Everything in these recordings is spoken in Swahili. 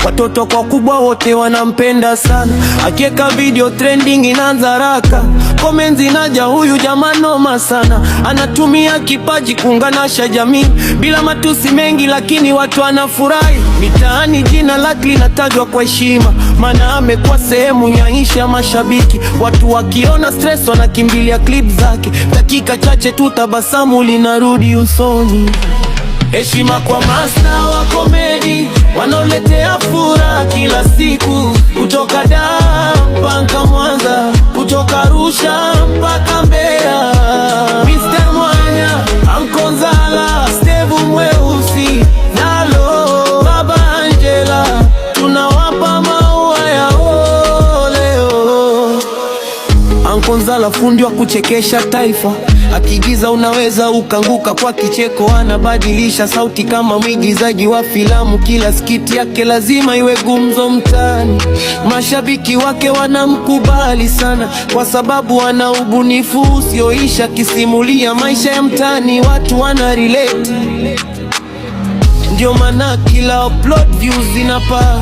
watoto kwa kubwa wote wanampenda sana. Akieka video trending inaanza haraka, comments inaja, huyu jamaa noma sana. Anatumia kipaji kuunganisha jamii bila matusi mengi, lakini watu wanafurahi. Mitaani jina lake linatajwa kwa heshima, maana amekuwa sehemu ya maisha ya mashabiki. Watu wakiona stress wanakimbilia clip zake, dakika chache tu tabasamu linarudi usoni. Heshima kwa master wa komedi wanaoletea furaha kila siku, kutoka Dar mpaka Mwanza, kutoka Arusha mpaka Mbeya. Mr. Mwanya, Uncle Zala, Steve Mweusi, Nalo, Baba Angela, tunawapa maua ya leo. Uncle Zala fundi wa kuchekesha taifa, akigiza unaweza ukanguka kwa kicheko. Anabadilisha sauti kama mwigizaji wa filamu, kila skiti yake lazima iwe gumzo mtaani. Mashabiki wake wanamkubali sana kwa sababu ana ubunifu usioisha, kisimulia maisha ya mtaani, watu wana relate. Ndio maana kila upload views zinapaa.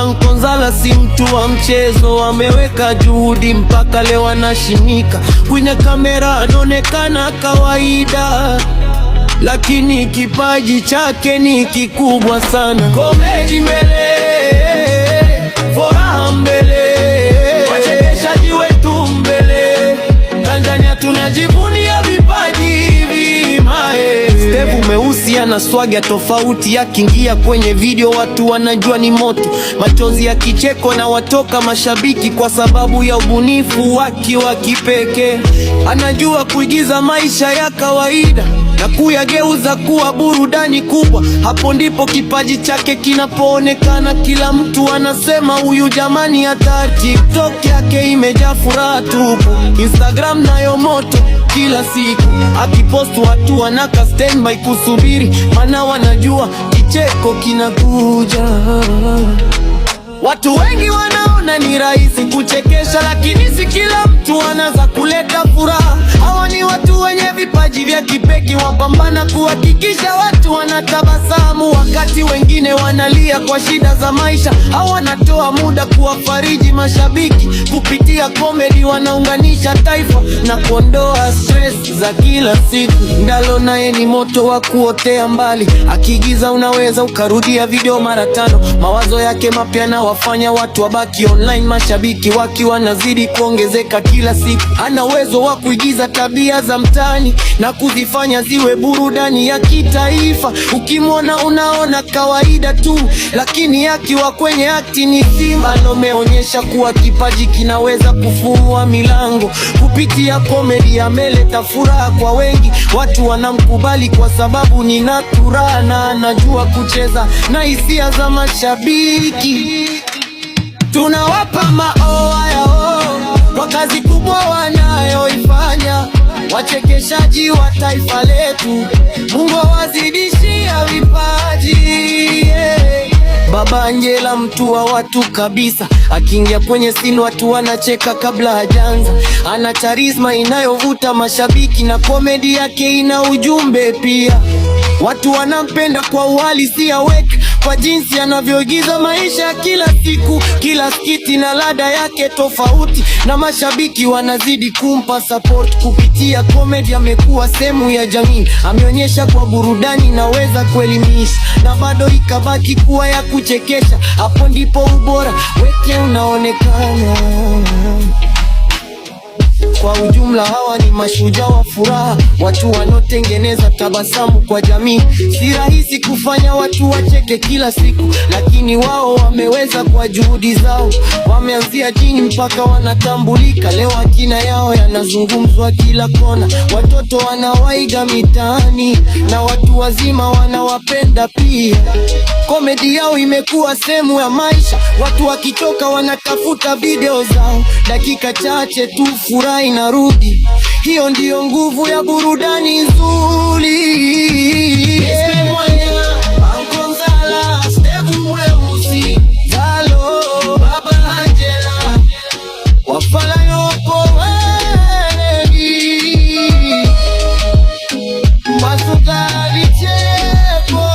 Uncle Zala si mtu wa mchezo, ameweka juhudi mpaka leo anashimika. Kwenye kamera anaonekana kawaida, lakini kipaji chake ni kikubwa sana. Komedi mbele, furaha mbele, wachekeshaji wetu mbele. Tanzania tunajivunia vipaji hivi mae. Steve Mweusi ana swaga tofauti, akiingia kwenye video watu wanajua ni moto. Machozi ya kicheko na watoka mashabiki kwa sababu ya ubunifu wake wa kipekee. Anajua kuigiza maisha ya kawaida na kuyageuza kuwa burudani kubwa. Hapo ndipo kipaji chake kinapoonekana, kila mtu anasema huyu jamani hatari. TikTok yake imejaa furaha tupu, Instagram nayo moto kila siku. Akipost watu wanaka standby kusubiri, maana wanajua kicheko kinakuja. Watu wengi wanaona ni rahisi kuchekesha, lakini si kila mtu anaza kuleta furaha. Hawa ni watu wenye vipaji vya kipekee, wapambana kuhakikisha watu wanatabasamu wakati wengine wanalia kwa shida za maisha. Hawa wanatoa muda kuwafariji mashabiki, kupitia komedi wanaunganisha taifa na kuondoa stress za kila siku. Ndalo naye ni moto wa kuotea mbali, akigiza unaweza ukarudia video mara 5. Mawazo yake mapya na wafanya watu wabaki online, mashabiki waki wanazidi kuongezeka kila siku. Ana uwezo wa kuigiza tabia za mtaani na kuzifanya ziwe burudani ya kitaifa. Ukimwona unaona kawaida tu, lakini akiwa kwenye akti ni simba. Ameonyesha kuwa kipaji kinaweza kufungua milango. Kupitia komedi ameleta furaha kwa wengi, watu wanamkubali kwa sababu ni natural na anajua kucheza na hisia za mashabiki. Tunawapa maua yao kwa kazi kubwa wanayoifanya, wachekeshaji wa taifa letu. Mungu awazidishia vipaji, Baba Angela mtu wa watu kabisa, akiingia kwenye scene watu wanacheka kabla hajanza. Ana charisma inayovuta mashabiki na komedi yake ina ujumbe pia. Watu wanampenda kwa uhalisia wake, kwa jinsi anavyoigiza maisha kila siku. Kila skiti na ladha yake tofauti, na mashabiki wanazidi kumpa support. Kupitia komedi amekuwa sehemu ya jamii, ameonyesha kwa burudani naweza kuelimisha na bado ikabaki kuwa ya kuchekesha. Hapo ndipo ubora wake unaonekana. Kwa ujumla hawa ni mashujaa wa furaha, watu wanotengeneza tabasamu kwa jamii. Si rahisi kufanya watu wacheke kila siku, lakini wao wameweza kwa juhudi zao. Wameanzia chini mpaka wanatambulika. Leo akina yao yanazungumzwa kila kona. Watoto wanawaiga mitaani na watu wazima wanawapenda pia. Komedi yao imekuwa sehemu ya maisha, watu wakitoka wanatafuta video zao. Dakika chache tu furaha inarudi. Hiyo ndiyo nguvu ya burudani nzuri. Uncle Zala, Steve Mweusi, Zalo, Baba Angela, wafala yopo wengi, Masuka vicheko,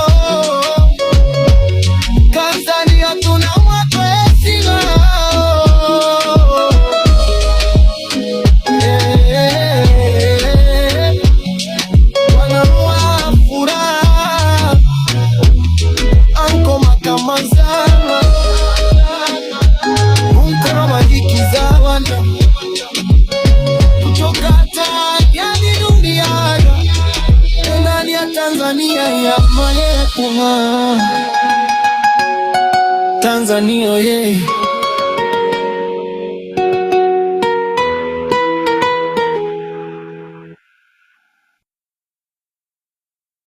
Tanzania ila tunamwakwesina wanamwa furaha anko makamazana unkara magikizawana kutoka tayari duniani ndani ya Tanzania ya mayetu Tanzania